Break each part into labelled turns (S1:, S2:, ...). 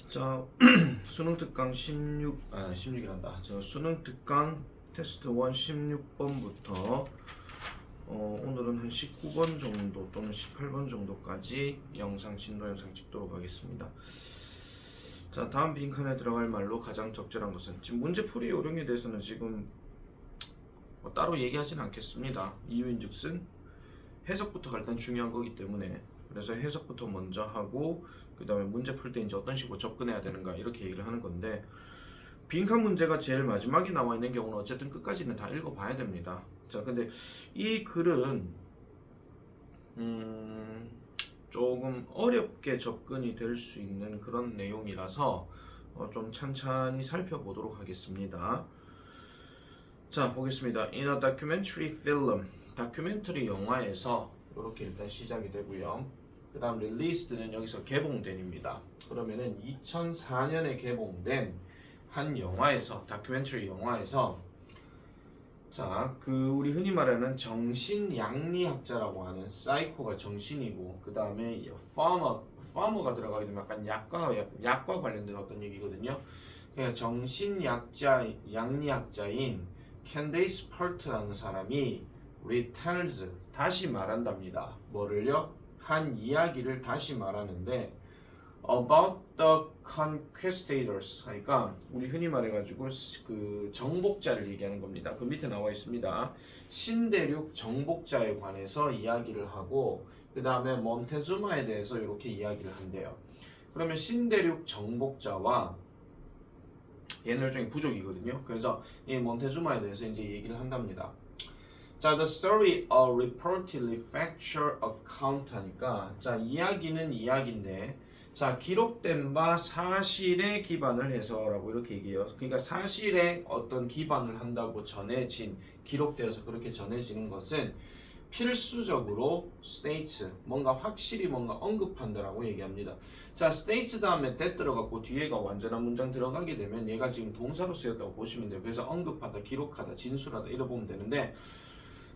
S1: 자, 수능 특강 16이란다. 수능 특강 테스트 1 16번부터 오늘은 한 19번 정도 또는 18번 정도까지 진도 영상 찍도록 하겠습니다. 자, 다음 빈칸에 들어갈 말로 가장 적절한 것은, 지금 문제풀이 요령에 대해서는 지금 따로 얘기하진 않겠습니다. 이유인즉슨 해석부터가 일단 중요한 거기 때문에, 그래서 해석부터 먼저 하고 그 다음에 문제 풀 때 이제 어떤 식으로 접근해야 되는가 이렇게 얘기를 하는 건데, 빈칸 문제가 제일 마지막에 나와 있는 경우는 어쨌든 끝까지는 다 읽어봐야 됩니다. 자, 근데 이 글은 조금 어렵게 접근이 될 수 있는 그런 내용이라서 좀 찬찬히 살펴보도록 하겠습니다. 자, 보겠습니다. In a documentary film, 다큐멘터리 영화에서 이렇게 일단 시작이 되고요. 그 다음 released는 여기서 개봉된입니다. 그러면은 2004년에 개봉된 한 영화에서, 다큐멘터리 영화에서, 자, 우리 흔히 말하는 정신양리학자라고 하는, 사이코가 정신이고 그 다음에 farmer가 들어가게 되면 약간 약과 관련된 어떤 얘기거든요. 그러니까 양리학자인 캔데이스 펄트라는 사람이 retells, 다시 말한답니다. 뭐를요? 한 이야기를 다시 말하는데 about the conquistadors, 그러니까 우리 흔히 말해가지고 그 정복자를 얘기하는 겁니다. 그 밑에 나와 있습니다. 신대륙 정복자에 관해서 이야기를 하고 그 다음에 몬테주마에 대해서 이렇게 이야기를 한대요. 그러면 신대륙 정복자와 얘는 일종의 부족이거든요. 그래서 이 몬테주마에 대해서 이제 얘기를 한답니다. 자, the story a reportedly factual account 하니까, 자, 이야기는 이야기인데, 자, 기록된 바 사실에 기반을 해서라고 이렇게 얘기해요. 그러니까 사실에 어떤 기반을 한다고 기록되어서 그렇게 전해지는 것은 필수적으로 states, 뭔가 확실히 뭔가 언급한다라고 얘기합니다. 자, states 다음에 that 들어갔고 뒤에가 완전한 문장 들어가게 되면 얘가 지금 동사로 쓰였다고 보시면 돼요. 그래서 언급하다, 기록하다, 진술하다 이래 보면 되는데,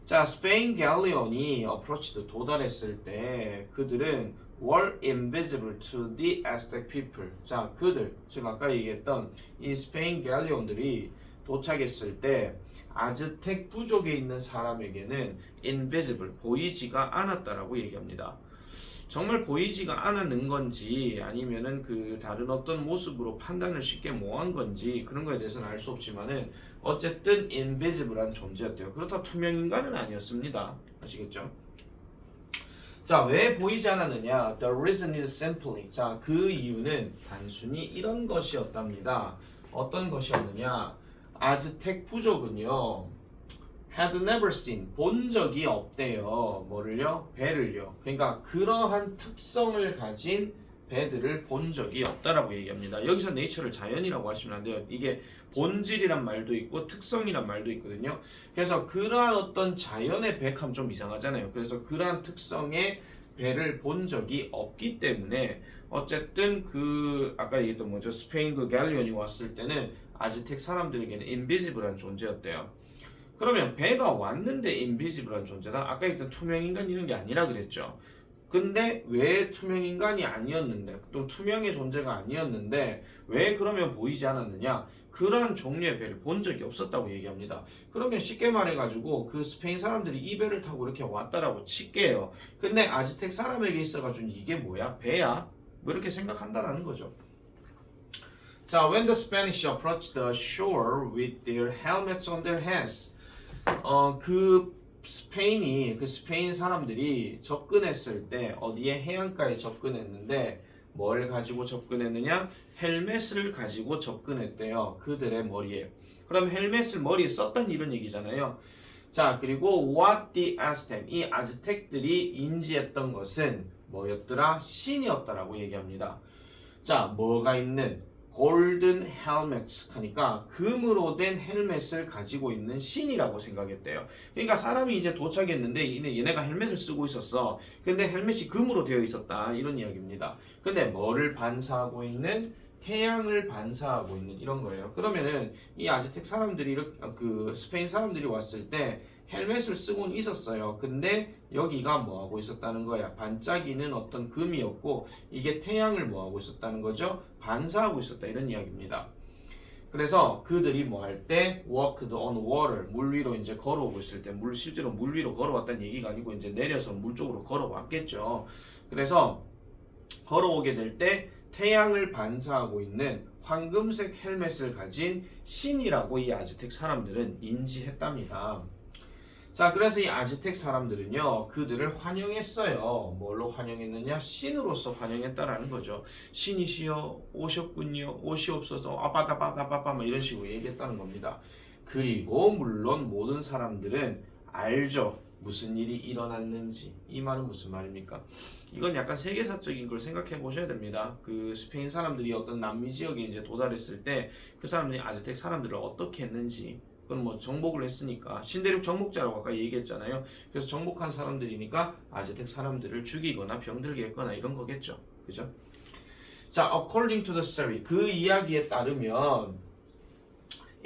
S1: 자, 스페인 갈리온이 approached, 도달했을 때 그들은 were invisible to the Aztec people. 자, 그들, 즉 아까 얘기했던 이 스페인 갈리온들이 도착했을 때 아즈텍 부족에 있는 사람에게는 invisible, 보이지가 않았다라고 얘기합니다. 정말 보이지가 않았는 건지 아니면은 그 다른 어떤 모습으로 판단을 쉽게 못한 건지 그런 거에 대해서는 알 수 없지만은 어쨌든 invisible한 존재였대요. 그렇다 투명 인간은 아니었습니다. 아시겠죠? 자, 왜 보이지 않았느냐? The reason is simply, 자, 그 이유는 단순히 이런 것이었답니다. 어떤 것이었느냐? 아즈텍 부족은요, had never seen, 본 적이 없대요. 뭐를요? 배를요. 그러니까 그러한 특성을 가진 배들을 본 적이 없다라고 얘기합니다. 여기서 네이처를 자연이라고 하시면 안 돼요. 이게 본질이란 말도 있고 특성이란 말도 있거든요. 그래서 그러한 어떤 자연의 배하면 좀 이상하잖아요. 그래서 그러한 특성의 배를 본 적이 없기 때문에 어쨌든 아까 얘기했던 뭐죠? 스페인 갈리온이 왔을 때는 아즈텍 사람들에게는 인비지블한 존재였대요. 그러면 배가 왔는데 인비지블한 존재다? 아까 얘기했던 투명인간 이런 게 아니라 그랬죠. 근데 왜 투명인간이 아니었는데, 또 투명의 존재가 아니었는데 왜 그러면 보이지 않았느냐? 그러한 종류의 배를 본 적이 없었다고 얘기합니다. 그러면 쉽게 말해가지고 그 스페인 사람들이 이 배를 타고 이렇게 왔다라고 칠게요. 근데 아즈텍 사람에게 있어가지고 이게 뭐야? 배야? 뭐 이렇게 생각한다라는 거죠. 자, when the Spanish approached the shore with their helmets on their heads, 그 스페인 사람들이 접근했을 때 어디에 해안가에 접근했는데 뭘 가지고 접근했느냐? 헬멧을 가지고 접근했대요. 그들의 머리에. 그럼 헬멧을 머리에 썼다는 이런 얘기잖아요. 자, 그리고 what the Aztec, 이 아즈텍들이 인지했던 것은 뭐였더라? 신이었다라고 얘기합니다. 자, 뭐가 있는? 골든 헬멧 하니까 금으로 된 헬멧을 가지고 있는 신이라고 생각했대요. 그러니까 사람이 이제 도착했는데 얘네가 헬멧을 쓰고 있었어. 근데 헬멧이 금으로 되어 있었다. 이런 이야기입니다. 근데 뭐를 반사하고 있는? 태양을 반사하고 있는 이런 거예요. 그러면은 이 아즈텍 사람들이 그 스페인 사람들이 왔을 때 헬멧을 쓰고는 있었어요. 근데 여기가 뭐하고 있었다는 거야? 반짝이는 어떤 금이었고 이게 태양을 뭐하고 있었다는 거죠? 반사하고 있었다 이런 이야기입니다. 그래서 그들이 뭐 할 때 walked on water 물 위로 이제 걸어오고 있을 때 실제로 물 위로 걸어왔다는 얘기가 아니고 이제 내려서 물 쪽으로 걸어왔겠죠. 그래서 걸어오게 될 때 태양을 반사하고 있는 황금색 헬멧을 가진 신이라고 이 아즈텍 사람들은 인지했답니다. 자, 그래서 이 아즈텍 사람들은요, 그들을 환영했어요. 뭘로 환영했느냐? 신으로서 환영했다라는 거죠. 신이시여 오셨군요. 오시옵소서. 아빠다빠다빠빠 뭐 이런 식으로 얘기했다는 겁니다. 그리고 물론 모든 사람들은 알죠. 무슨 일이 일어났는지. 이 말은 무슨 말입니까? 이건 약간 세계사적인 걸 생각해 보셔야 됩니다. 그 스페인 사람들이 어떤 남미 지역에 이제 도달했을 때 그 사람들이 아즈텍 사람들을 어떻게 했는지 그건 뭐 정복을 했으니까 신대륙 정복자라고 아까 얘기했잖아요. 그래서 정복한 사람들이니까 아즈텍 사람들을 죽이거나 병들게 했거나 이런 거겠죠. 그죠? 자, according to the story 그 이야기에 따르면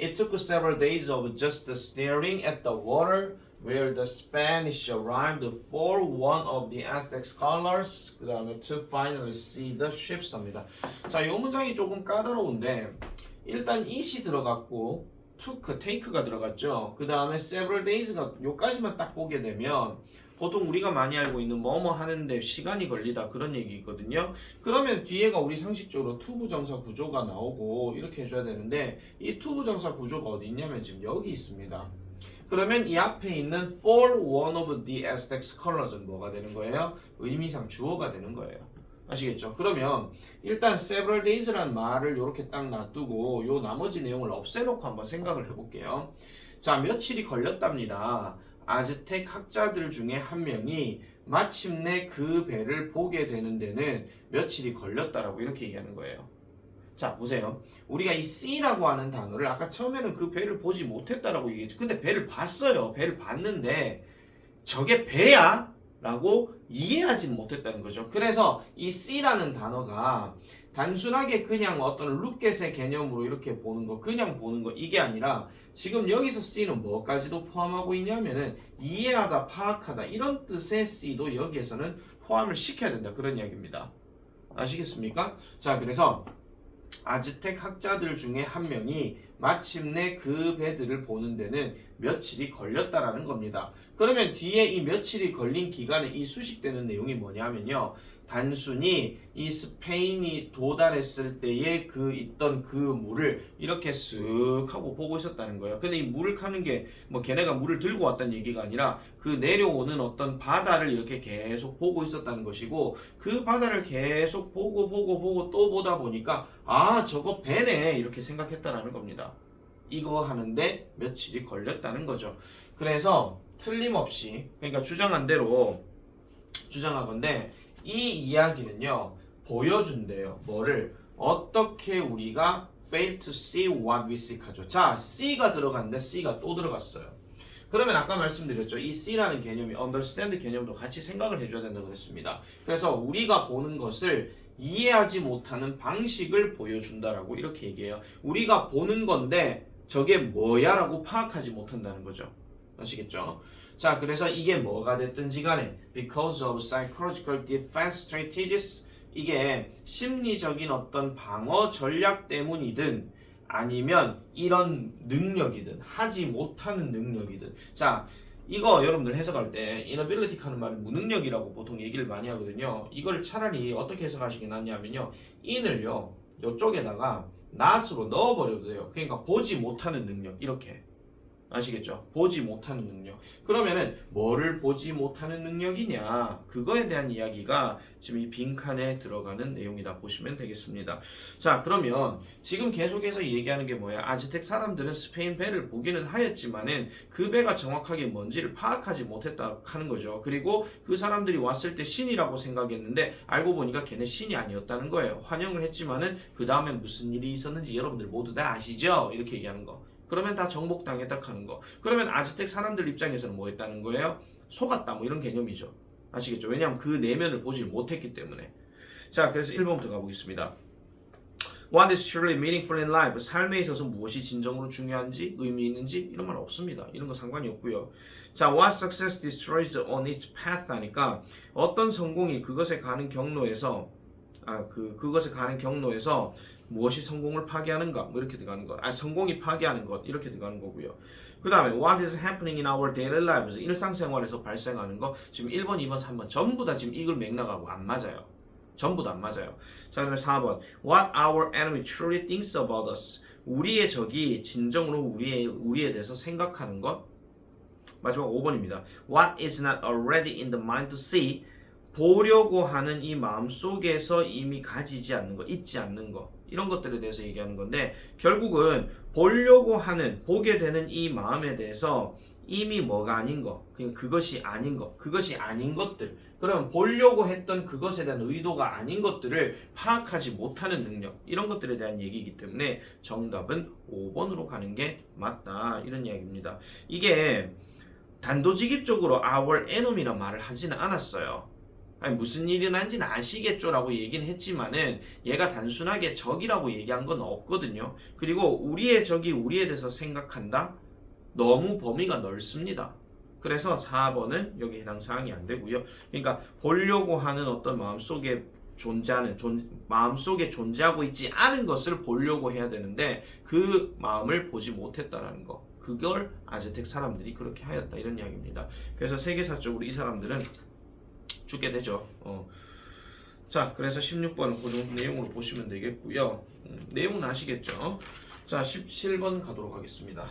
S1: it took several days of just staring at the water where the Spanish arrived for one of the Aztec scholars 그 다음에 to finally see the ships입니다. 자, 이 문장이 조금 까다로운데 일단 it이 들어갔고 took, take가 들어갔죠. 그 다음에 several days가 요까지만 딱 보게 되면 보통 우리가 많이 알고 있는 뭐뭐 하는데 시간이 걸리다 그런 얘기거든요. 그러면 뒤에가 우리 상식적으로 투부정사 구조가 나오고 이렇게 해줘야 되는데 이 투부정사 구조가 어디 있냐면 지금 여기 있습니다. 그러면 이 앞에 있는 for one of the Aztec scholars는 뭐가 되는 거예요? 의미상 주어가 되는 거예요. 아시겠죠? 그러면 일단 several days라는 말을 이렇게 딱 놔두고 요 나머지 내용을 없애놓고 한번 생각을 해볼게요. 자, 며칠이 걸렸답니다. 아즈텍 학자들 중에 한 명이 마침내 그 배를 보게 되는 데는 며칠이 걸렸다라고 이렇게 얘기하는 거예요. 자, 보세요. 우리가 이 see라고 하는 단어를 아까 처음에는 그 배를 보지 못했다라고 얘기했죠. 근데 배를 봤어요. 배를 봤는데 저게 배야? 라고 이해하지 못했다는 거죠. 그래서 이 see라는 단어가 단순하게 그냥 어떤 lookat의 개념으로 이렇게 보는 거, 그냥 보는 거 이게 아니라 지금 여기서 see는 뭐까지도 포함하고 있냐면은 이해하다, 파악하다 이런 뜻의 see도 여기에서는 포함을 시켜야 된다 그런 이야기입니다. 아시겠습니까? 자, 그래서 아즈텍 학자들 중에 한 명이 마침내 그 배들을 보는 데는 며칠이 걸렸다라는 겁니다. 그러면 뒤에 이 며칠이 걸린 기간에 이 수식되는 내용이 뭐냐면요. 단순히 이 스페인이 도달했을 때에 그 있던 그 물을 이렇게 쓱 하고 보고 있었다는 거예요. 근데 이 물을 카는 게 뭐 걔네가 물을 들고 왔다는 얘기가 아니라 그 내려오는 어떤 바다를 이렇게 계속 보고 있었다는 것이고 그 바다를 계속 보고 또 보다 보니까 아 저거 배네 이렇게 생각했다라는 겁니다. 이거 하는데 며칠이 걸렸다는 거죠. 그래서 틀림없이 그러니까 주장한 대로 주장하건대 이 이야기는요 보여준대요. 뭐를 어떻게 우리가 fail to see what we seek 하죠. 자, C가 들어갔는데 C가 또 들어갔어요. 그러면 아까 말씀드렸죠. 이 C라는 개념이 understand 개념도 같이 생각을 해줘야 된다고 그랬습니다. 그래서 우리가 보는 것을 이해하지 못하는 방식을 보여준다라고 이렇게 얘기해요. 우리가 보는 건데 저게 뭐야 라고 파악하지 못한다는 거죠. 아시겠죠? 자, 그래서 이게 뭐가 됐든지 간에 because of psychological defense strategies 이게 심리적인 어떤 방어 전략 때문이든 아니면 이런 능력이든 하지 못하는 능력이든 자, 이거 여러분들 해석할 때 inability 하는 말은 무능력이라고 보통 얘기를 많이 하거든요. 이걸 차라리 어떻게 해석하시는 게 낫냐면요. in을요. 이쪽에다가 not으로 넣어버려도 돼요. 그러니까 보지 못하는 능력 이렇게 아시겠죠? 보지 못하는 능력. 그러면은 뭐를 보지 못하는 능력이냐? 그거에 대한 이야기가 지금 이 빈칸에 들어가는 내용이다 보시면 되겠습니다. 자, 그러면 지금 계속해서 얘기하는 게 뭐야? 아즈텍 사람들은 스페인 배를 보기는 하였지만은 그 배가 정확하게 뭔지를 파악하지 못했다 하는 거죠. 그리고 그 사람들이 왔을 때 신이라고 생각했는데 알고 보니까 걔네 신이 아니었다는 거예요. 환영을 했지만은 그 다음에 무슨 일이 있었는지 여러분들 모두 다 아시죠? 이렇게 얘기하는 거. 그러면 다 정복당했다 하는 거. 그러면 아즈텍 사람들 입장에서는 뭐 했다는 거예요? 속았다 뭐 이런 개념이죠. 아시겠죠? 왜냐하면 그 내면을 보지 못했기 때문에. 자, 그래서 1번부터 가보겠습니다. What is truly meaningful in life? 삶에 있어서 무엇이 진정으로 중요한지, 의미 있는지 이런 말 없습니다. 이런 거 상관이 없고요. 자, what success destroys on its path 하니까 어떤 성공이 그것에 가는 경로에서 그것에 가는 경로에서 무엇이 성공을 파괴하는가 뭐 이렇게 들어가는 것. 성공이 파괴하는 것 이렇게 들어가는 거고요. 그 다음에 what is happening in our daily lives 일상생활에서 발생하는 거 지금 1번, 2번, 3번 전부 다 지금 이걸 맥락하고 안 맞아요. 전부 다 안 맞아요. 자, 그다음에 4번 what our enemy truly thinks about us 우리의 적이 진정으로 우리에 대해서 생각하는 것. 마지막 5번입니다. what is not already in the mind to see 보려고 하는 이 마음 속에서 이미 가지지 않는 거, 있지 않는 거 이런 것들에 대해서 얘기하는 건데 결국은 보려고 하는, 보게 되는 이 마음에 대해서 이미 뭐가 아닌 거, 그것이 아닌 거, 그것이 아닌 것들 그러면 보려고 했던 그것에 대한 의도가 아닌 것들을 파악하지 못하는 능력 이런 것들에 대한 얘기이기 때문에 정답은 5번으로 가는 게 맞다 이런 이야기입니다. 이게 단도직입적으로 our enemy란 말을 하지는 않았어요. 아니 무슨 일이 난지는 아시겠죠라고 얘기는 했지만은 얘가 단순하게 적이라고 얘기한 건 없거든요. 그리고 우리의 적이 우리에 대해서 생각한다? 너무 범위가 넓습니다. 그래서 4번은 여기 해당 사항이 안 되고요. 그러니까 보려고 하는 어떤 마음속에 마음속에 존재하고 있지 않은 것을 보려고 해야 되는데 그 마음을 보지 못했다라는 거. 그걸 아즈텍 사람들이 그렇게 하였다 이런 이야기입니다. 그래서 세계사적으로 이 사람들은 죽게 되죠. 자, 그래서 16번은 그 정도 내용으로 보시면 되겠고요. 내용은 아시겠죠? 자, 17번 가도록 하겠습니다.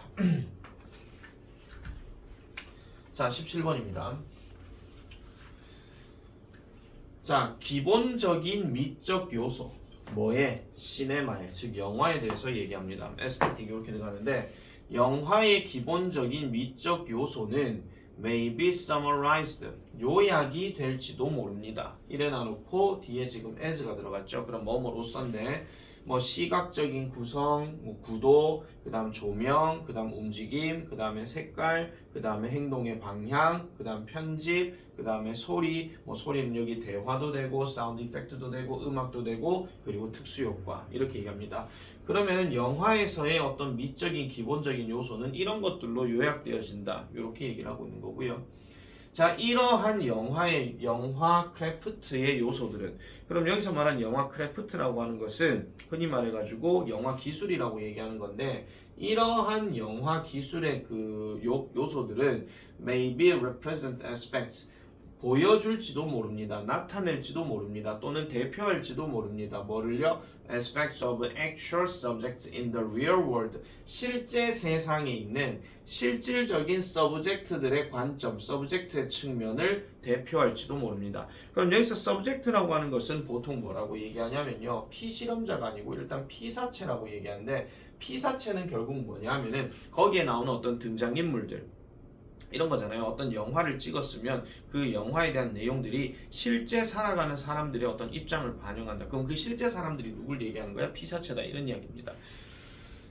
S1: 자, 17번입니다. 자, 기본적인 미적 요소. 뭐에? 시네마에, 즉 영화에 대해서 얘기합니다. 에스테틱 이렇게 들어가는데 영화의 기본적인 미적 요소는 may be summarized 요약이 될지도 모릅니다. 이래 놔놓고 뒤에 지금 as가 들어갔죠. 그럼 뭐뭐로서인데 뭐 시각적인 구성, 뭐 구도, 그 다음 조명, 그 다음 움직임, 그 다음에 색깔, 그 다음에 행동의 방향, 그 다음 편집, 그 다음에 소리, 뭐 소리는 여기 대화도 되고 사운드 이펙트도 되고 음악도 되고 그리고 특수효과 이렇게 얘기합니다. 그러면은 영화에서의 어떤 미적인 기본적인 요소는 이런 것들로 요약되어진다 이렇게 얘기를 하고 있는 거고요. 자, 이러한 영화 크래프트의 요소들은 그럼 여기서 말한 영화 크래프트라고 하는 것은 흔히 말해가지고 영화 기술이라고 얘기하는 건데 이러한 영화 기술의 그 요소들은 may be represent aspects 보여줄지도 모릅니다. 나타낼지도 모릅니다. 또는 대표할지도 모릅니다. 뭐를요? Aspects of actual subjects in the real world. 실제 세상에 있는 실질적인 서브젝트들의 관점, 서브젝트의 측면을 대표할지도 모릅니다. 그럼 여기서 서브젝트라고 하는 것은 보통 뭐라고 얘기하냐면요. 피실험자가 아니고 일단 피사체라고 얘기하는데 피사체는 결국 뭐냐면은 거기에 나오는 어떤 등장인물들 이런 거잖아요. 어떤 영화를 찍었으면 그 영화에 대한 내용들이 실제 살아가는 사람들의 어떤 입장을 반영한다. 그럼 그 실제 사람들이 누굴 얘기하는 거야? 피사체다 이런 이야기입니다.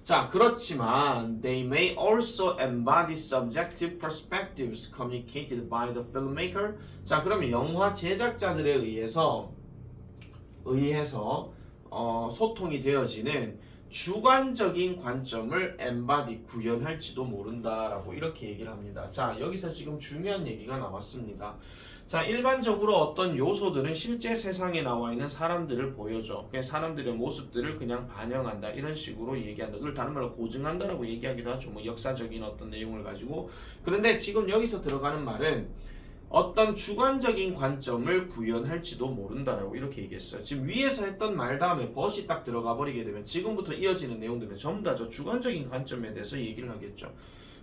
S1: 자, 그렇지만 they may also embody subjective perspectives communicated by the filmmaker. 자, 그러면 영화 제작자들에 의해서 소통이 되어지는 주관적인 관점을 embody 구현할지도 모른다라고 이렇게 얘기를 합니다. 자, 여기서 지금 중요한 얘기가 나왔습니다. 자, 일반적으로 어떤 요소들은 실제 세상에 나와 있는 사람들을 보여줘. 그냥 사람들의 모습들을 그냥 반영한다. 이런 식으로 얘기한다. 그걸 다른 말로 고증한다라고 얘기하기도 하죠. 뭐 역사적인 어떤 내용을 가지고. 그런데 지금 여기서 들어가는 말은 어떤 주관적인 관점을 구현할지도 모른다라고 이렇게 얘기했어요. 지금 위에서 했던 말 다음에 벗이 딱 들어가 버리게 되면 지금부터 이어지는 내용들은 전부 다 저 주관적인 관점에 대해서 얘기를 하겠죠.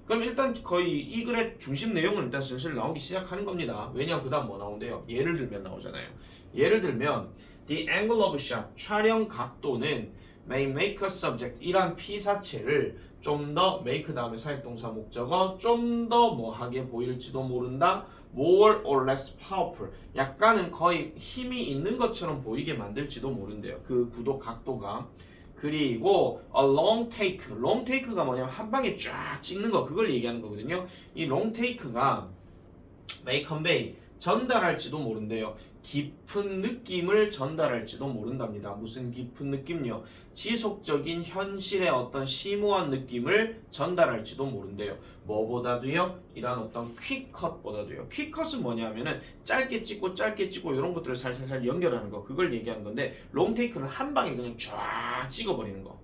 S1: 그럼 일단 거의 이 글의 중심 내용은 일단 슬슬 나오기 시작하는 겁니다. 왜냐하면 그 다음 뭐 나온대요? 예를 들면 나오잖아요. 예를 들면 The angle of shot, 촬영 각도는 may make a subject, 이란 피사체를 좀 더 make 다음에 사역동사 목적어 좀 더 뭐하게 보일지도 모른다. more or less powerful, 약간은 거의 힘이 있는 것처럼 보이게 만들지도 모른대요. 그 구도 각도가. 그리고 a long take가 뭐냐면 한 방에 쫙 찍는 거, 그걸 얘기하는 거거든요. 이 long take가 may convey, 전달할지도 모른대요. 깊은 느낌을 전달할지도 모른답니다. 무슨 깊은 느낌요? 지속적인 현실의 어떤 심오한 느낌을 전달할지도 모른대요. 뭐보다도요? 이런 어떤 퀵컷보다도요. 퀵컷은 뭐냐면은 짧게 찍고 이런 것들을 살살살 연결하는 거, 그걸 얘기하는 건데, 롱테이크는 한 방에 그냥 쫙 찍어버리는 거.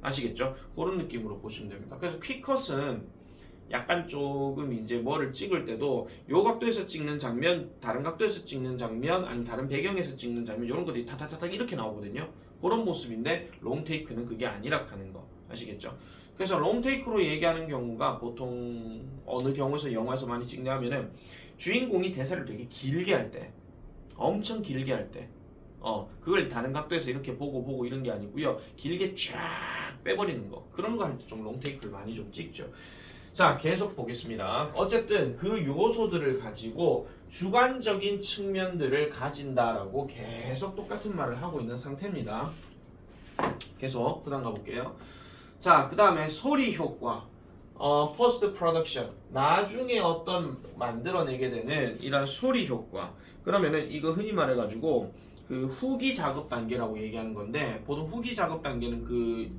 S1: 아시겠죠? 그런 느낌으로 보시면 됩니다. 그래서 퀵컷은 약간 조금 이제 뭐를 찍을 때도 요 각도에서 찍는 장면, 다른 각도에서 찍는 장면, 아니면 다른 배경에서 찍는 장면, 이런 것들이 타타타타 이렇게 나오거든요. 그런 모습인데 롱테이크는 그게 아니라 하는 거 아시겠죠? 그래서 롱테이크로 얘기하는 경우가 보통 어느 경우에서 영화에서 많이 찍냐면은 주인공이 대사를 되게 길게 할 때, 엄청 길게 할 때, 그걸 다른 각도에서 이렇게 보고 이런 게 아니고요. 길게 쫙 빼버리는 거, 그런 거 할 때 좀 롱테이크를 많이 좀 찍죠. 자, 계속 보겠습니다. 어쨌든 그 요소들을 가지고 주관적인 측면들을 가진다라고 계속 똑같은 말을 하고 있는 상태입니다. 계속 그 다음 가볼게요. 자, 그 다음에 소리 효과, post production, 나중에 어떤 만들어내게 되는 이런 소리 효과. 그러면은 이거 흔히 말해가지고 그 후기 작업 단계라고 얘기하는 건데, 보통 후기 작업 단계는 그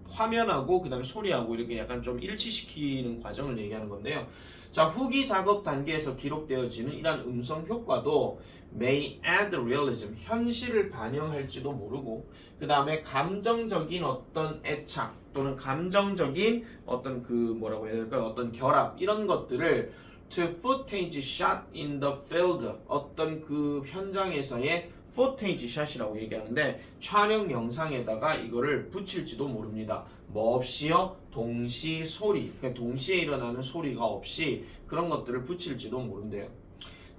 S1: 화면하고 그 다음에 소리하고 이렇게 약간 좀 일치시키는 과정을 얘기하는 건데요. 자, 후기 작업 단계에서 기록되어지는 이러한 음성 효과도 may add realism, 현실을 반영할지도 모르고, 그 다음에 감정적인 어떤 애착 또는 감정적인 어떤 그 뭐라고 해야 될까요? 어떤 결합, 이런 것들을 to footage shot in the field, 어떤 그 현장에서의 footage shot이라고 얘기하는데, 촬영 영상에다가 이거를 붙일지도 모릅니다. 뭐 없이요? 동시 소리, 그러니까 동시에 일어나는 소리가 없이 그런 것들을 붙일지도 모른대요.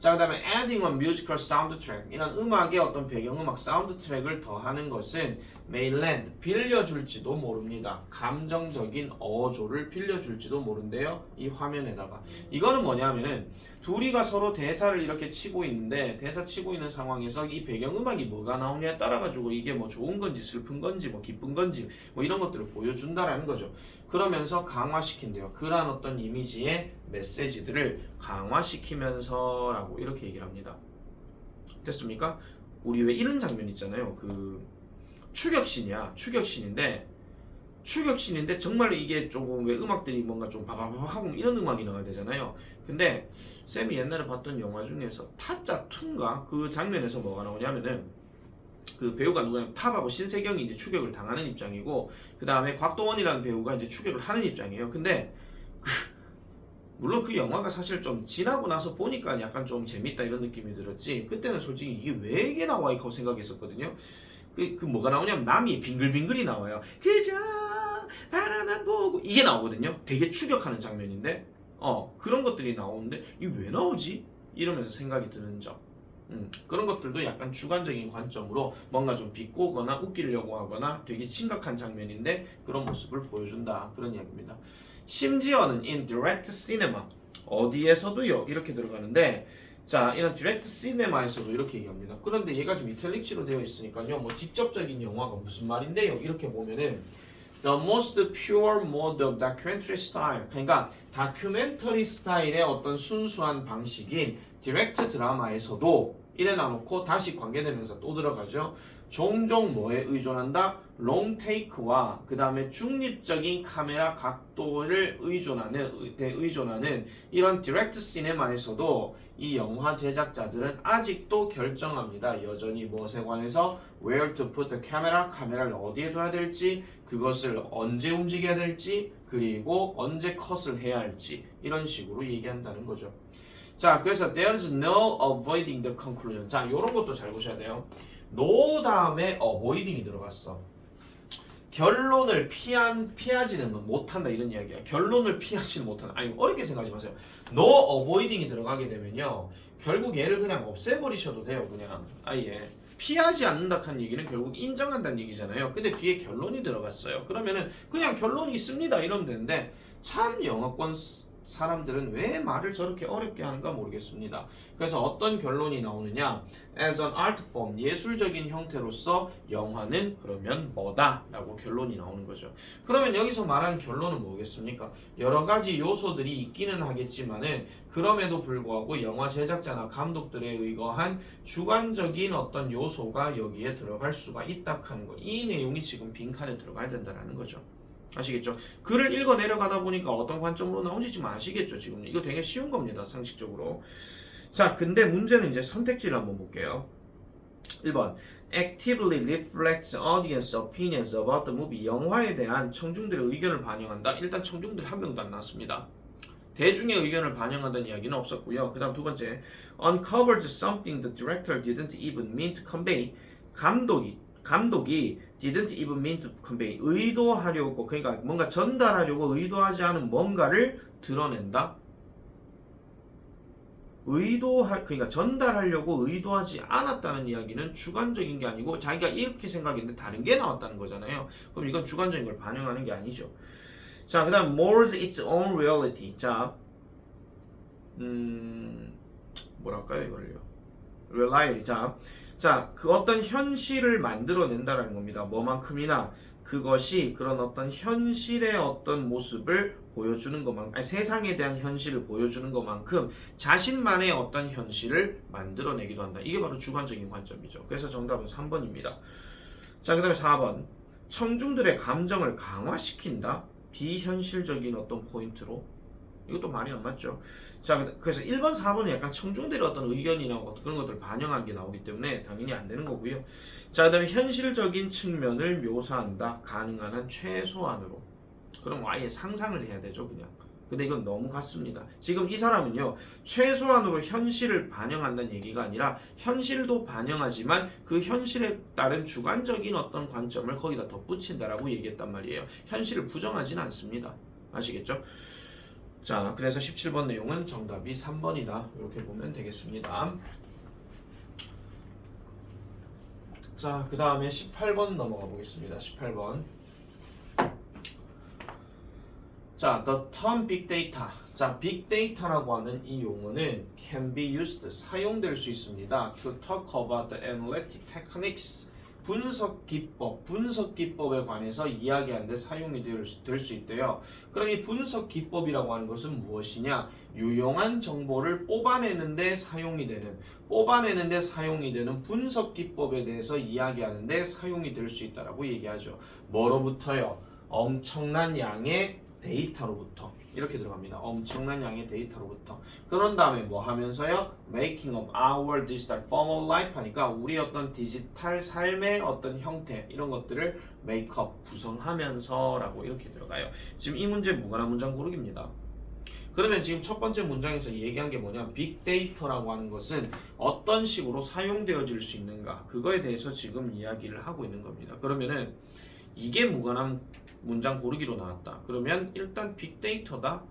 S1: 자, 그 다음에 adding a musical soundtrack, 이런 음악의 어떤 배경음악 사운드 트랙을 더하는 것은 may lend, 빌려줄지도 모릅니다. 감정적인 어조를 빌려줄지도 모른대요. 이 화면에다가. 이거는 뭐냐면은 둘이가 서로 대사를 이렇게 치고 있는데, 대사 치고 있는 상황에서 이 배경음악이 뭐가 나오냐에 따라 가지고 이게 뭐 좋은 건지 슬픈 건지 뭐 기쁜 건지 뭐 이런 것들을 보여준다라는 거죠. 그러면서 강화시킨대요. 그러한 어떤 이미지의 메시지들을 강화시키면서 라고 이렇게 얘기를 합니다. 됐습니까? 우리 왜 이런 장면 있잖아요. 그 추격신인데 정말로 이게 조금 왜 음악들이 뭔가 좀 바바바박 하고 이런 음악이 나와야 되잖아요. 근데 쌤이 옛날에 봤던 영화 중에서 타짜 2인가 그 장면에서 뭐가 나오냐면은 그 배우가 누구냐면 탑하고 신세경이 이제 추격을 당하는 입장이고, 그 다음에 곽도원이라는 배우가 이제 추격을 하는 입장이에요. 근데 물론 그 영화가 사실 좀 지나고 나서 보니까 약간 좀 재밌다 이런 느낌이 들었지, 그때는 솔직히 이게 왜 이게 나와 이거 생각했었거든요. 그 뭐가 나오냐면 남이 빙글빙글이 나와요. 그저 바라만 보고 이게 나오거든요. 되게 추격하는 장면인데 그런 것들이 나오는데 이게 왜 나오지? 이러면서 생각이 드는 점. 그런 것들도 약간 주관적인 관점으로 뭔가 좀 비꼬거나 웃기려고 하거나 되게 심각한 장면인데 그런 모습을 보여준다, 그런 이야기입니다. 심지어는 in direct cinema, 어디에서도요 이렇게 들어가는데, 자, 이런 디렉트 시네마에서도 이렇게 얘기합니다. 그런데 얘가 지금 이탈릭시로 되어 있으니까요, 뭐 직접적인 영화가 무슨 말인데요? 이렇게 보면은 the most pure mode of documentary style, 그러니까 다큐멘터리 스타일의 어떤 순수한 방식인 디렉트 드라마에서도 이래 놔놓고 다시 관계되면서 또 들어가죠. 종종 뭐에 의존한다? 롱테이크와 그 다음에 중립적인 카메라 각도를 의존하는 이런 디렉트 시네마에서도 이 영화 제작자들은 아직도 결정합니다. 여전히 무엇에 관해서 where to put the camera, 카메라를 어디에 둬야 될지, 그것을 언제 움직여야 될지, 그리고 언제 컷을 해야 할지, 이런 식으로 얘기한다는 거죠. 자, 그래서 there's no avoiding the conclusion. 자, 요런 것도 잘 보셔야 돼요. no 다음에 avoiding이 들어갔어. 결론을 피하지는 못한다 이런 이야기야. 결론을 피하지는 못한다. 아니, 어렵게 생각하지 마세요. no avoiding이 들어가게 되면요, 결국 얘를 그냥 없애버리셔도 돼요. 그냥 아예 피하지 않는다 한 얘기는 결국 인정한다는 얘기잖아요. 근데 뒤에 결론이 들어갔어요. 그러면은 그냥 결론이 있습니다 이러면 되는데, 참 영어권 사람들은 왜 말을 저렇게 어렵게 하는가 모르겠습니다. 그래서 어떤 결론이 나오느냐? As an art form, 예술적인 형태로서 영화는 그러면 뭐다? 라고 결론이 나오는 거죠. 그러면 여기서 말하는 결론은 뭐겠습니까? 여러 가지 요소들이 있기는 하겠지만은 그럼에도 불구하고 영화 제작자나 감독들에 의거한 주관적인 어떤 요소가 여기에 들어갈 수가 있다 하는 거. 이 내용이 지금 빈칸에 들어가야 된다는 거죠. 아시겠죠? 글을 읽어 내려가다 보니까 어떤 관점으로 나오는지 지금 아시겠죠? 지금 이거 되게 쉬운 겁니다. 상식적으로. 자, 근데 문제는 이제 선택지를 한번 볼게요. 1번 actively reflects audience opinions about the movie. 영화에 대한 청중들의 의견을 반영한다. 일단 청중들 한 명도 안 나왔습니다. 대중의 의견을 반영한다는 이야기는 없었고요. 그 다음 두 번째 uncovered something the director didn't even mean to convey. 감독이 didn't even mean to convey. 의도하려고, 그러니까 뭔가 전달하려고 의도하지 않은 뭔가를 드러낸다. 그러니까 전달하려고 의도하지 않았다는 이야기는 주관적인 게 아니고 자기가 이렇게 생각했는데 다른 게 나왔다는 거잖아요. 그럼 이건 주관적인 걸 반영하는 게 아니죠. 자, 그 다음 molds its own reality. 자, 뭐랄까요 이거를요. reality. 자, 그 어떤 현실을 만들어낸다라는 겁니다. 뭐만큼이나 그것이 그런 어떤 현실의 어떤 모습을 보여주는 것만큼, 세상에 대한 현실을 보여주는 것만큼 자신만의 어떤 현실을 만들어내기도 한다. 이게 바로 주관적인 관점이죠. 그래서 정답은 3번입니다. 자, 그 다음에 4번 청중들의 감정을 강화시킨다. 비현실적인 어떤 포인트로. 이것도 말이 안 맞죠. 자, 그래서 1번, 4번은 약간 청중들의 어떤 의견이나 그런 것들을 반영한 게 나오기 때문에 당연히 안 되는 거고요. 자, 그 다음에 현실적인 측면을 묘사한다. 가능한 한 최소한으로. 그럼 아예 상상을 해야 되죠, 그냥. 근데 이건 너무 같습니다. 지금 이 사람은요, 최소한으로 현실을 반영한다는 얘기가 아니라 현실도 반영하지만 그 현실에 따른 주관적인 어떤 관점을 거기다 덧붙인다라고 얘기했단 말이에요. 현실을 부정하진 않습니다. 아시겠죠? 자, 그래서 17번 내용은 정답이 3번이다. 이렇게 보면 되겠습니다. 자, 그 다음에 18번 넘어가 보겠습니다. 18번. 자, the term big data. 자, big data라고 하는 이 용어는 can be used, 사용될 수 있습니다. to talk about the analytic techniques. 분석 기법에 관해서 이야기하는데 사용이 될 수 있대요. 그럼 이 분석 기법이라고 하는 것은 무엇이냐? 유용한 정보를 뽑아내는데 사용이 되는 분석 기법에 대해서 이야기하는데 사용이 될 수 있다라고 얘기하죠. 뭐로부터요? 엄청난 양의 데이터로부터. 이렇게 들어갑니다. 엄청난 양의 데이터로부터. 그런 다음에 뭐 하면서요? Making of our digital form of life 하니까 우리 어떤 디지털 삶의 어떤 형태 이런 것들을 make up, 구성하면서 라고 이렇게 들어가요. 지금 이 문제 무관한 문장 고르기입니다. 그러면 지금 첫 번째 문장에서 얘기한 게 뭐냐? 빅데이터라고 하는 것은 어떤 식으로 사용되어질 수 있는가? 그거에 대해서 지금 이야기를 하고 있는 겁니다. 그러면은 이게 무관한 문장 고르기로 나왔다. 그러면 일단 빅데이터다.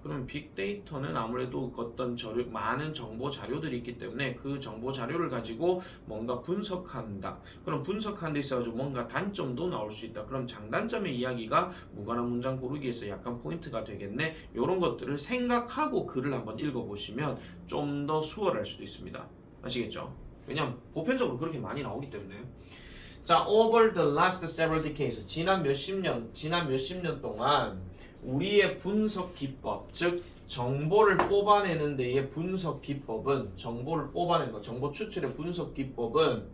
S1: 그러면 빅데이터는 아무래도 어떤 많은 정보 자료들이 있기 때문에 그 정보 자료를 가지고 뭔가 분석한다. 그럼 분석하는 데 있어서 뭔가 단점도 나올 수 있다. 그럼 장단점의 이야기가 무관한 문장 고르기에서 약간 포인트가 되겠네. 이런 것들을 생각하고 글을 한번 읽어보시면 좀 더 수월할 수도 있습니다. 아시겠죠? 왜냐면 보편적으로 그렇게 많이 나오기 때문에. 자, over the last several decades, 지난 몇십 년 동안 우리의 분석 기법, 즉 정보를 뽑아내는 데의 분석 기법은, 정보를 뽑아내는 것, 정보 추출의 분석 기법은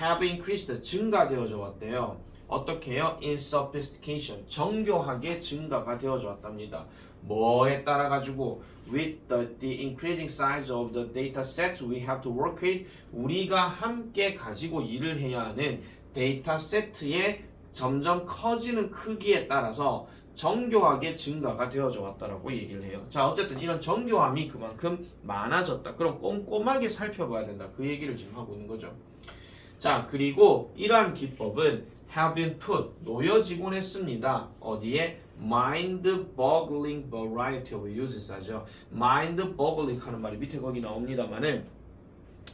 S1: have increased, 증가되어져 왔대요. 어떻게 해요? In sophistication, 정교하게 증가가 되어져 왔답니다. 뭐에 따라 가지고 with the increasing size of the data sets we have to work with, 우리가 함께 가지고 일을 해야 하는 데이터 세트의 점점 커지는 크기에 따라서 정교하게 증가가 되어져 왔다라고 얘기를 해요. 자, 어쨌든 이런 정교함이 그만큼 많아졌다. 그럼 꼼꼼하게 살펴봐야 된다. 그 얘기를 지금 하고 있는 거죠. 자, 그리고 이러한 기법은 have been put, 놓여지곤 했습니다. 어디에? mind-boggling variety of uses 하죠. mind-boggling 하는 말이 밑에 거기 나옵니다만은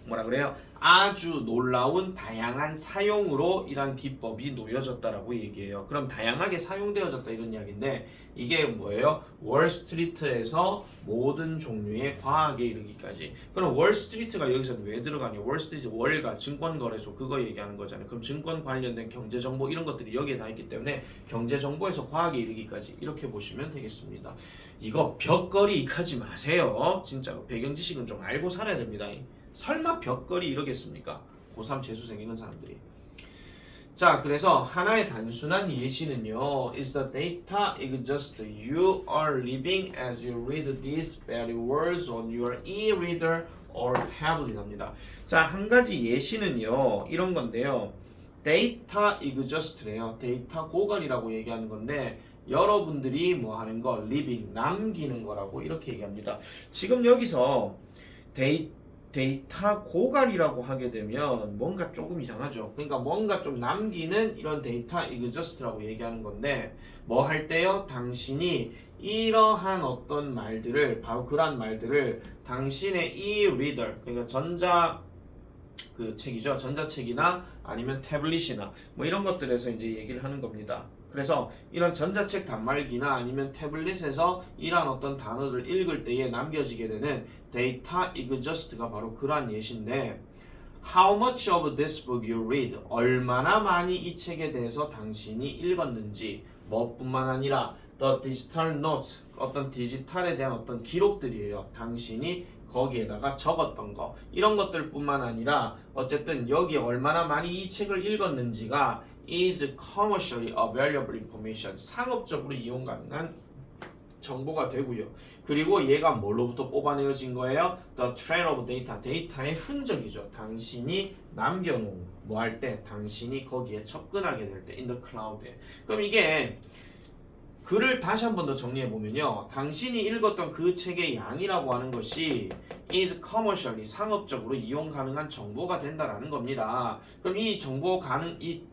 S1: 뭐라 그래요? 아주 놀라운 다양한 사용으로 이런 기법이 놓여졌다라고 얘기해요. 그럼 다양하게 사용되어졌다 이런 이야기인데 이게 뭐예요? 월스트리트에서 모든 종류의 과학에 이르기까지. 그럼 월스트리트가 여기서는 왜 들어가냐? 월스트리트 월가 증권거래소 그거 얘기하는 거잖아요. 그럼 증권 관련된 경제정보 이런 것들이 여기에 다 있기 때문에 경제정보에서 과학에 이르기까지 이렇게 보시면 되겠습니다. 이거 벽걸이 하지 마세요. 진짜로 배경 지식은 좀 알고 살아야 됩니다. 설마 벽걸이 이러겠습니까? 고3 재수생 이런 사람들이. 자, 그래서 하나의 단순한 예시는요. Is the data exist you are living as you read these very words on your e-reader or tablet 합니다. 자, 한 가지 예시는요. 이런 건데요. 데이터 exist래요. 데이터 고갈이라고 얘기하는 건데 여러분들이 뭐 하는 거 living 남기는 거라고 이렇게 얘기합니다. 지금 여기서 데이터 고갈이라고 하게 되면 뭔가 조금 이상하죠. 그러니까 뭔가 좀 남기는 이런 데이터 exist라고 얘기하는 건데 뭐 할 때요? 당신이 이러한 어떤 말들을 바로 그러한 말들을 당신의 e-reader 그러니까 그 책이죠. 전자책이나 아니면 태블릿이나 뭐 이런 것들에서 이제 얘기를 하는 겁니다. 그래서 이런 전자책 단말기나 아니면 태블릿에서 이러한 어떤 단어를 읽을 때에 남겨지게 되는 데이터 exhaust가 바로 그러한 예시인데 How much of this book you read? 얼마나 많이 이 책에 대해서 당신이 읽었는지 뭐뿐만 아니라 the digital notes 어떤 디지털에 대한 어떤 기록들이에요. 당신이 거기에다가 적었던 거 이런 것들뿐만 아니라 어쨌든 여기 얼마나 많이 이 책을 읽었는지가 is commercially available information 상업적으로 이용 가능한 정보가 되고요. 그리고 얘가 뭘로부터 뽑아내어진 거예요? The trail of data 데이터의 흔적이죠. 당신이 남겨놓은 뭐 할 때 당신이 거기에 접근하게 될 때 in the cloud에 그럼 이게 글을 다시 한 번 더 정리해 보면요. 당신이 읽었던 그 책의 양이라고 하는 것이 is commercially 상업적으로 이용 가능한 정보가 된다라는 겁니다. 그럼 이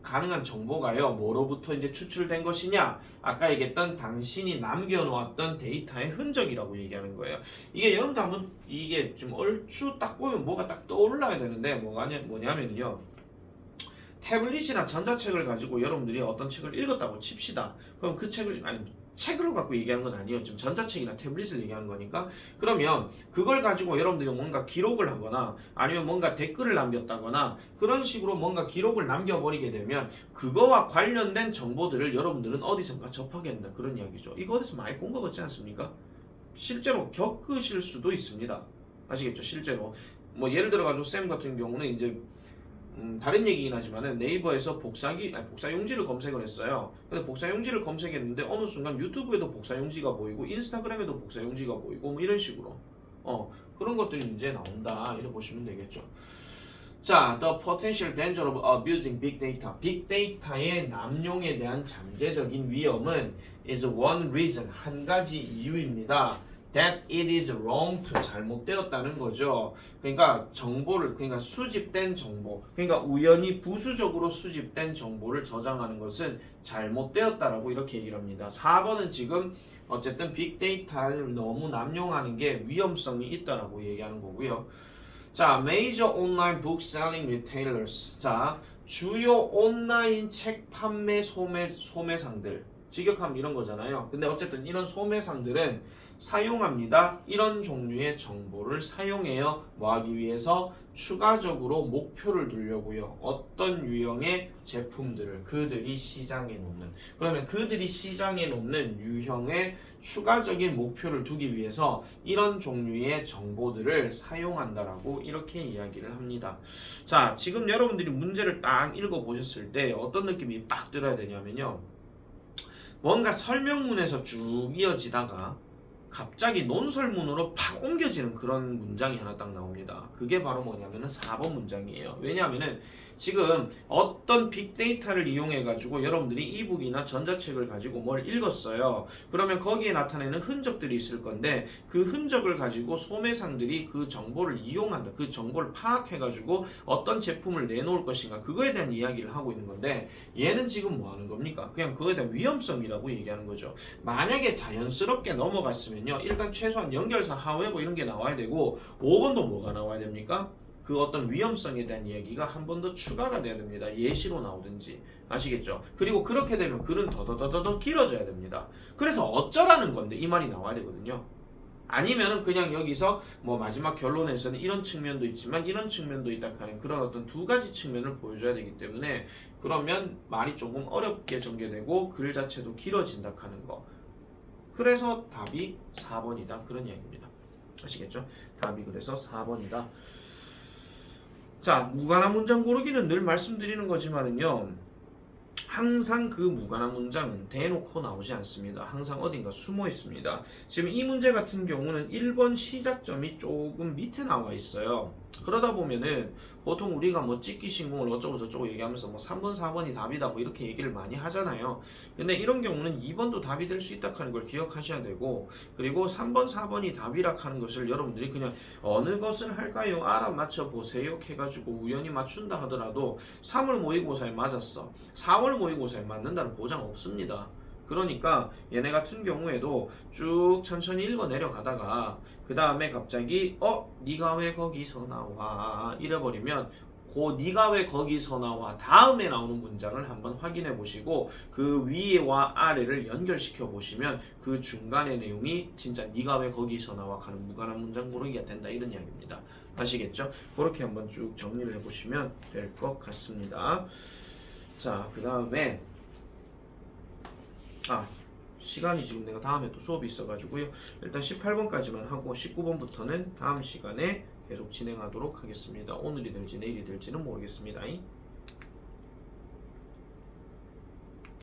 S1: 가능한 정보가요. 뭐로부터 이제 추출된 것이냐? 아까 얘기했던 당신이 남겨놓았던 데이터의 흔적이라고 얘기하는 거예요. 이게 여러분들 한번 이게 좀 얼추 딱 보면 뭐가 딱 떠올라야 되는데 뭐냐면요. 태블릿이나 전자책을 가지고 여러분들이 어떤 책을 읽었다고 칩시다. 그럼 그 책을 책으로 갖고 얘기하는 건 아니에요. 지금 전자책이나 태블릿을 얘기하는 거니까. 그러면 그걸 가지고 여러분들이 뭔가 기록을 하거나 아니면 뭔가 댓글을 남겼다거나 그런 식으로 뭔가 기록을 남겨버리게 되면 그거와 관련된 정보들을 여러분들은 어디선가 접하게 된다. 그런 이야기죠. 이거 어디서 많이 본 거 같지 않습니까? 실제로 겪으실 수도 있습니다. 아시겠죠? 실제로. 뭐 예를 들어 가지고 쌤 같은 경우는 이제 다른 얘기긴 하지만은 네이버에서 복사용지를 검색을 했어요. 근데 복사용지를 검색했는데 어느 순간 유튜브에도 복사용지가 보이고 인스타그램에도 복사용지가 보이고 뭐 이런 식으로 그런 것들이 이제 나온다 이렇게 보시면 되겠죠. 자, the potential danger of abusing big data. 빅데이터의 남용에 대한 잠재적인 위험은 is one reason 한 가지 이유입니다. That it is wrong to 잘못되었다는 거죠. 그러니까 그러니까 수집된 정보, 그러니까 우연히 부수적으로 수집된 정보를 저장하는 것은 잘못되었다라고 이렇게 얘기를 합니다. 4번은 지금 어쨌든 빅데이터를 너무 남용하는 게 위험성이 있다라고 얘기하는 거고요. 자, major online book selling retailers. 자, 주요 온라인 책 판매 소매상들. 직역하면 이런 거잖아요. 근데 어쨌든 이런 소매상들은 사용합니다. 이런 종류의 정보를 사용해요. 뭐 하기 위해서 추가적으로 목표를 두려고요. 어떤 유형의 제품들을 그들이 시장에 놓는 그러면 그들이 시장에 놓는 유형의 추가적인 목표를 두기 위해서 이런 종류의 정보들을 사용한다라고 이렇게 이야기를 합니다. 자, 지금 여러분들이 문제를 딱 읽어보셨을 때 어떤 느낌이 딱 들어야 되냐면요. 뭔가 설명문에서 쭉 이어지다가 갑자기 논설문으로 팍 옮겨지는 그런 문장이 하나 딱 나옵니다. 그게 바로 뭐냐면은 4번 문장이에요. 왜냐하면은 지금 어떤 빅데이터를 이용해 가지고 여러분들이 이북이나 전자책을 가지고 뭘 읽었어요. 그러면 거기에 나타내는 흔적들이 있을 건데 그 흔적을 가지고 소매상들이 그 정보를 이용한다. 그 정보를 파악해 가지고 어떤 제품을 내놓을 것인가 그거에 대한 이야기를 하고 있는 건데 얘는 지금 뭐 하는 겁니까? 그냥 그거에 대한 위험성이라고 얘기하는 거죠. 만약에 자연스럽게 넘어갔으면요. 일단 최소한 연결사 however 이런 게 나와야 되고 5번도 뭐가 나와야 됩니까? 그 어떤 위험성에 대한 이야기가 한 번 더 추가가 돼야 됩니다. 예시로 나오든지. 아시겠죠? 그리고 그렇게 되면 글은 더더더더 길어져야 됩니다. 그래서 어쩌라는 건데 이 말이 나와야 되거든요. 아니면은 그냥 여기서 뭐 마지막 결론에서는 이런 측면도 있지만 이런 측면도 있다 하는 그런 어떤 두 가지 측면을 보여줘야 되기 때문에 그러면 말이 조금 어렵게 전개되고 글 자체도 길어진다 하는 거. 그래서 답이 4번이다 그런 이야기입니다. 아시겠죠? 답이 그래서 4번이다. 자, 무관한 문장 고르기는 늘 말씀드리는 거지만은요. 항상 그 무관한 문장은 대놓고 나오지 않습니다. 항상 어딘가 숨어 있습니다. 지금 이 문제 같은 경우는 1번 시작점이 조금 밑에 나와 있어요. 그러다 보면은 보통 우리가 뭐 찍기 신공을 어쩌고 저쩌고 얘기하면서 뭐 3번, 4번이 답이다 뭐 이렇게 얘기를 많이 하잖아요. 근데 이런 경우는 2번도 답이 될 수 있다 하는 걸 기억하셔야 되고, 그리고 3번, 4번이 답이라 하는 것을 여러분들이 그냥 어느 것을 할까요? 알아맞혀 보세요 해가지고 우연히 맞춘다 하더라도 3월 모의고사에 맞았어. 4월 모의고사에 맞는다는 보장 없습니다. 그러니까 얘네 같은 경우에도 쭉 천천히 읽어 내려가다가 그 다음에 갑자기 네가 왜 거기서 나와 이래버리면 그 네가 왜 거기서 나와 다음에 나오는 문장을 한번 확인해 보시고 그 위와 아래를 연결시켜 보시면 그 중간의 내용이 진짜 네가 왜 거기서 나와 가는 무관한 문장 고르기가 된다 이런 이야기입니다. 아시겠죠? 그렇게 한번 쭉 정리를 해보시면 될 것 같습니다. 자, 그 다음에 시간이 지금 내가 다음에 또 수업이 있어가지고요. 일단 18번까지만 하고 19번부터는 다음 시간에 계속 진행하도록 하겠습니다. 오늘이 될지 내일이 될지는 모르겠습니다.